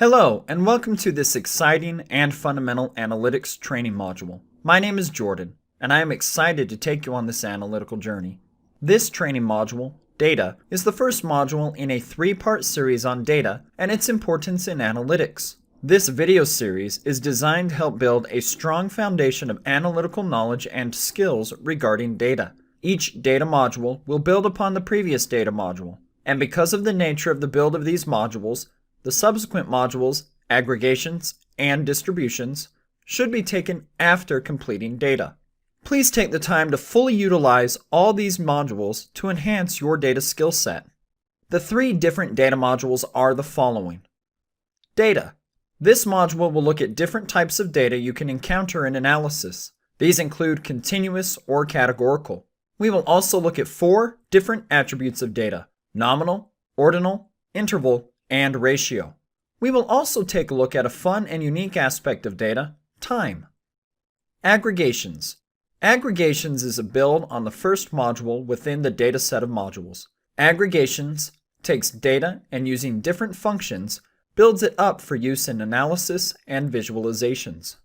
Hello, and welcome to this exciting and fundamental analytics training module. My name is Jordan, and I am excited to take you on this analytical journey. This training module, Data, is the first module in a three-part series on data and its importance in analytics. This video series is designed to help build a strong foundation of analytical knowledge and skills regarding data. Each data module will build upon the previous data module, and because of the nature of the build of these modules, the subsequent modules, aggregations, and distributions should be taken after completing data. Please take the time to fully utilize all these modules to enhance your data skill set. The three different data modules are the following. Data. This module will look at different types of data you can encounter in analysis. These include continuous or categorical. We will also look at 4 different attributes of data: nominal, ordinal, interval, and ratio. We will also take a look at a fun and unique aspect of data: time. Aggregations. Aggregations is a build on the first module within the data set of modules. Aggregations takes data and, using different functions, builds it up for use in analysis and visualizations.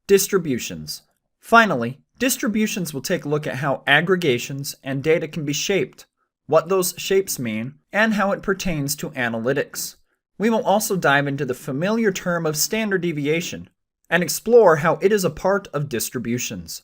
Distributions. Finally, distributions will take a look at how aggregations and data can be shaped, what those shapes mean, and how it pertains to analytics. We will also dive into the familiar term of standard deviation and explore how it is a part of distributions.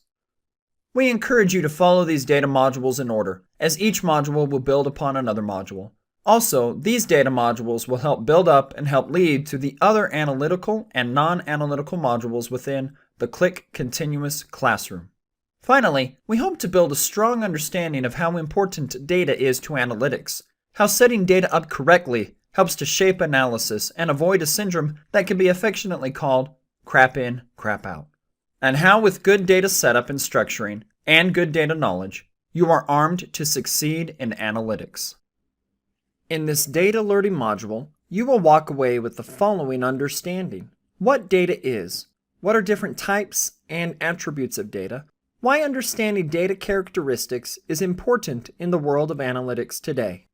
We encourage you to follow these data modules in order, as each module will build upon another module. Also, these data modules will help build up and help lead to the other analytical and non-analytical modules within the Qlik Continuous Classroom. Finally, we hope to build a strong understanding of how important data is to analytics, how setting data up correctly helps to shape analysis and avoid a syndrome that can be affectionately called crap in, crap out, and how with good data setup and structuring and good data knowledge, you are armed to succeed in analytics. In this data learning module, you will walk away with the following understanding: what data is, what are different types and attributes of data, why understanding data characteristics is important in the world of analytics today.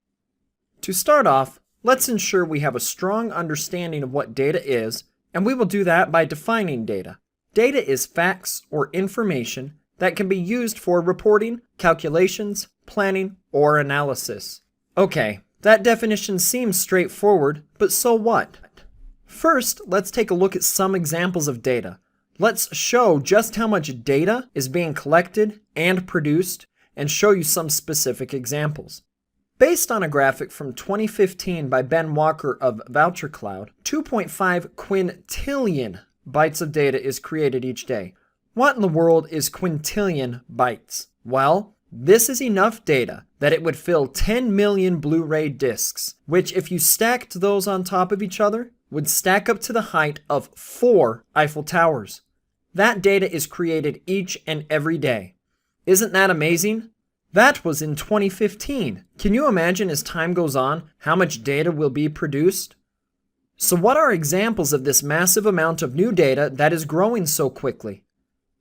To start off, let's ensure we have a strong understanding of what data is, and we will do that by defining data. Data is facts or information that can be used for reporting, calculations, planning, or analysis. Okay, that definition seems straightforward, but so what? First, let's take a look at some examples of data. Let's show just how much data is being collected and produced, and show you some specific examples. Based on a graphic from 2015 by Ben Walker of VoucherCloud, 2.5 quintillion bytes of data is created each day. What in the world is quintillion bytes? Well, this is enough data that it would fill 10 million Blu-ray discs, which, if you stacked those on top of each other, would stack up to the height of 4 Eiffel Towers. That data is created each and every day. Isn't that amazing? That was in 2015. Can you imagine, as time goes on, how much data will be produced? So what are examples of this massive amount of new data that is growing so quickly?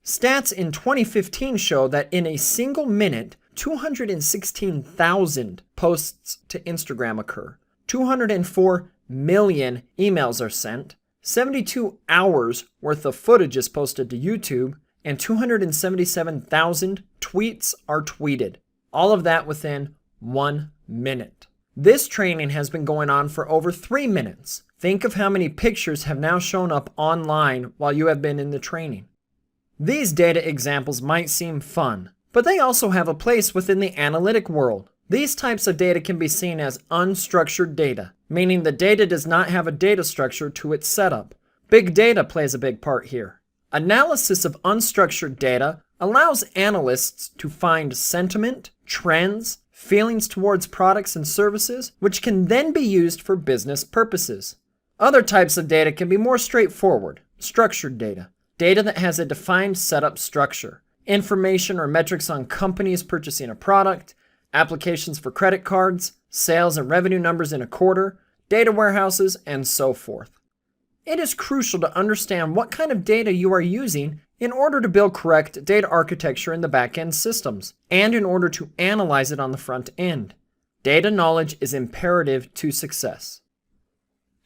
Stats in 2015 show that in a single minute, 216,000 posts to Instagram occur. 204 million emails are sent. 72 hours worth of footage is posted to YouTube, and 277,000 tweets are tweeted. All of that within 1 minute. This training has been going on for over 3 minutes. Think of how many pictures have now shown up online while you have been in the training. These data examples might seem fun, but they also have a place within the analytic world. These types of data can be seen as unstructured data, meaning the data does not have a data structure to its setup. Big data plays a big part here. Analysis of unstructured data allows analysts to find sentiment, trends, feelings towards products and services, which can then be used for business purposes. Other types of data can be more straightforward: structured data. Data that has a defined setup structure. Information or metrics on companies purchasing a product, applications for credit cards, sales and revenue numbers in a quarter, data warehouses, and so forth. It is crucial to understand what kind of data you are using in order to build correct data architecture in the back-end systems, and in order to analyze it on the front end. Data knowledge is imperative to success.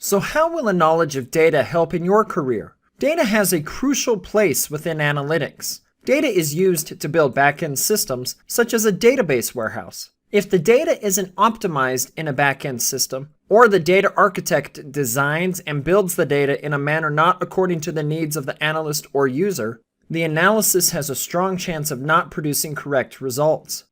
So how will a knowledge of data help in your career? Data has a crucial place within analytics. Data is used to build back-end systems, such as a database warehouse. If the data isn't optimized in a back-end system, or the data architect designs and builds the data in a manner not according to the needs of the analyst or user, the analysis has a strong chance of not producing correct results.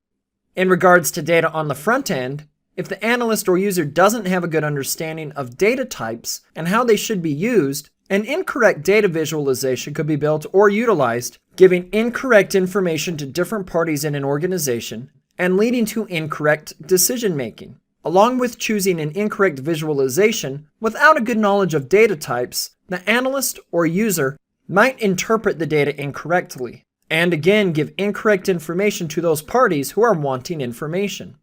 In regards to data on the front end, if the analyst or user doesn't have a good understanding of data types and how they should be used, an incorrect data visualization could be built or utilized, giving incorrect information to different parties in an organization and leading to incorrect decision-making. Along with choosing an incorrect visualization without a good knowledge of data types, the analyst or user might interpret the data incorrectly, and again give incorrect information to those parties who are wanting information.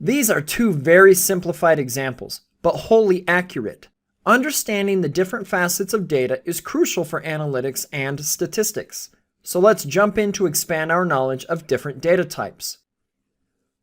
These are two very simplified examples, but wholly accurate. Understanding the different facets of data is crucial for analytics and statistics. So let's jump in to expand our knowledge of different data types.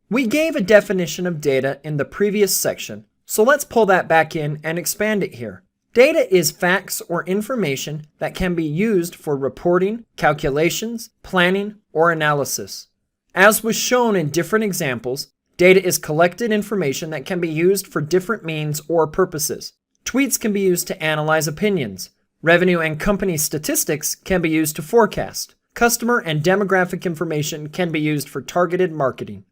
We gave a definition of data in the previous section, so let's pull that back in and expand it here. Data is facts or information that can be used for reporting, calculations, planning, or analysis. As was shown in different examples, data is collected information that can be used for different means or purposes. Tweets can be used to analyze opinions. Revenue and company statistics can be used to forecast. Customer and demographic information can be used for targeted marketing.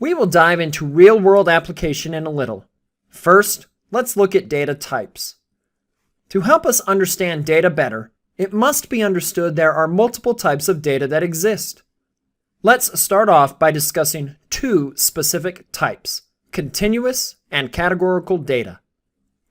We will dive into real-world application in a little. First, let's look at data types. To help us understand data better, it must be understood there are multiple types of data that exist. Let's start off by discussing two specific types: continuous and categorical data.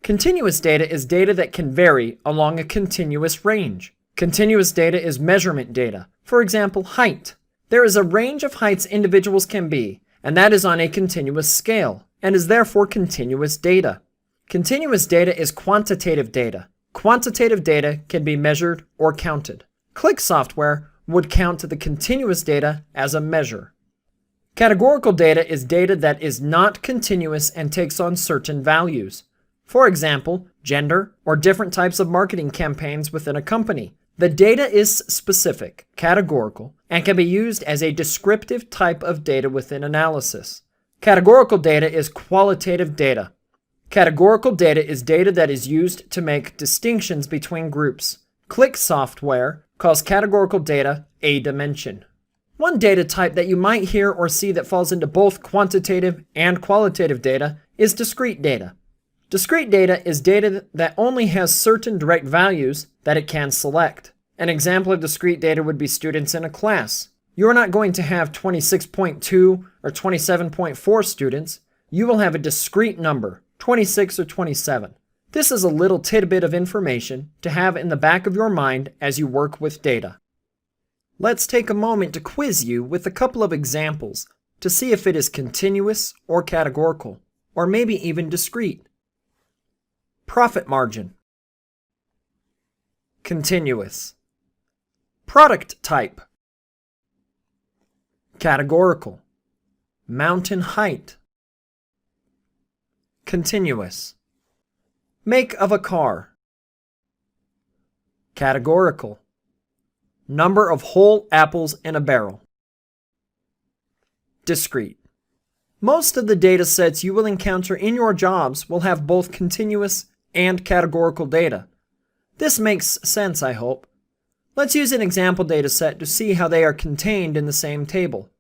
Continuous data is data that can vary along a continuous range. Continuous data is measurement data. For example, height. There is a range of heights individuals can be, and that is on a continuous scale, and is therefore continuous data. Continuous data is quantitative data. Quantitative data can be measured or counted. Qlik software would count the continuous data as a measure. Categorical data is data that is not continuous and takes on certain values. For example, gender or different types of marketing campaigns within a company. The data is specific, categorical, and can be used as a descriptive type of data within analysis. Categorical data is qualitative data. Categorical data is data that is used to make distinctions between groups. Qlik software calls categorical data a dimension. One data type that you might hear or see that falls into both quantitative and qualitative data is discrete data. Discrete data is data that only has certain direct values that it can select. An example of discrete data would be students in a class. You are not going to have 26.2 or 27.4 students. You will have a discrete number, 26 or 27. This is a little tidbit of information to have in the back of your mind as you work with data. Let's take a moment to quiz you with a couple of examples to see if it is continuous or categorical, or maybe even discrete. Profit margin. Continuous. Product type. Categorical. Mountain height. Continuous. Make of a car. Categorical. Number of whole apples in a barrel. Discrete. Most of the data sets you will encounter in your jobs will have both continuous and categorical data. This makes sense, I hope. Let's use an example data set to see how they are contained in the same table.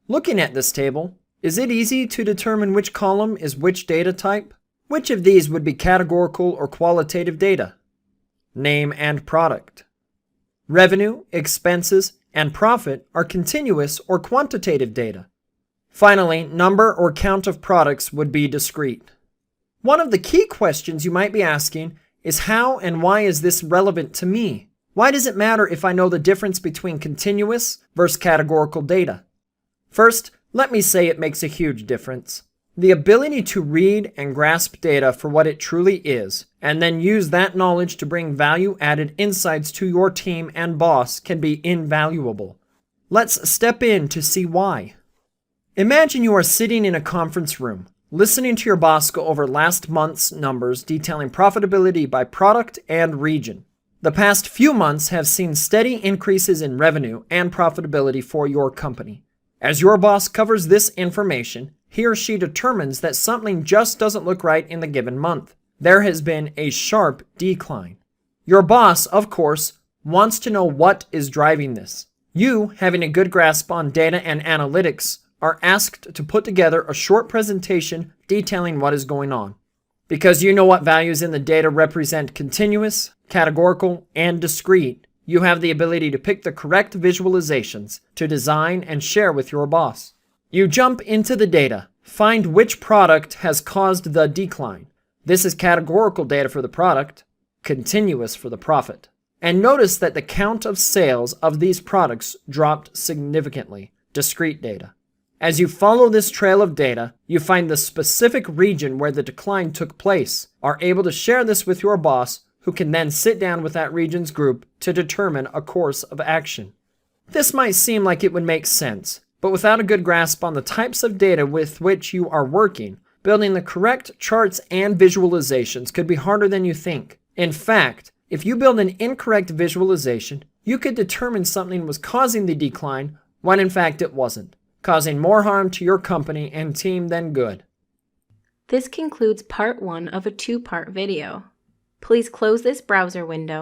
Looking at this table, is it easy to determine which column is which data type? Which of these would be categorical or qualitative data? Name and product. Revenue, expenses, and profit are continuous or quantitative data. Finally, number or count of products would be discrete. One of the key questions you might be asking is how and why is this relevant to me? Why does it matter if I know the difference between continuous versus categorical data? First, let me say it makes a huge difference. The ability to read and grasp data for what it truly is, and then use that knowledge to bring value-added insights to your team and boss can be invaluable. Let's step in to see why. Imagine you are sitting in a conference room. Listening to your boss go over last month's numbers detailing profitability by product and region. The past few months have seen steady increases in revenue and profitability for your company. As your boss covers this information, he or she determines that something just doesn't look right in the given month. There has been a sharp decline. Your boss, of course, wants to know what is driving this. You, having a good grasp on data and analytics, are asked to put together a short presentation detailing what is going on. Because you know what values in the data represent continuous, categorical, and discrete, you have the ability to pick the correct visualizations to design and share with your boss. You jump into the data, find which product has caused the decline. This is categorical data for the product, continuous for the profit. And notice that the count of sales of these products dropped significantly, discrete data. As you follow this trail of data, you find the specific region where the decline took place, are able to share this with your boss, who can then sit down with that region's group to determine a course of action. This might seem like it would make sense, but without a good grasp on the types of data with which you are working, building the correct charts and visualizations could be harder than you think. In fact, if you build an incorrect visualization, you could determine something was causing the decline when in fact it wasn't, causing more harm to your company and team than good. This concludes part 1 of a 2-part video. Please close this browser window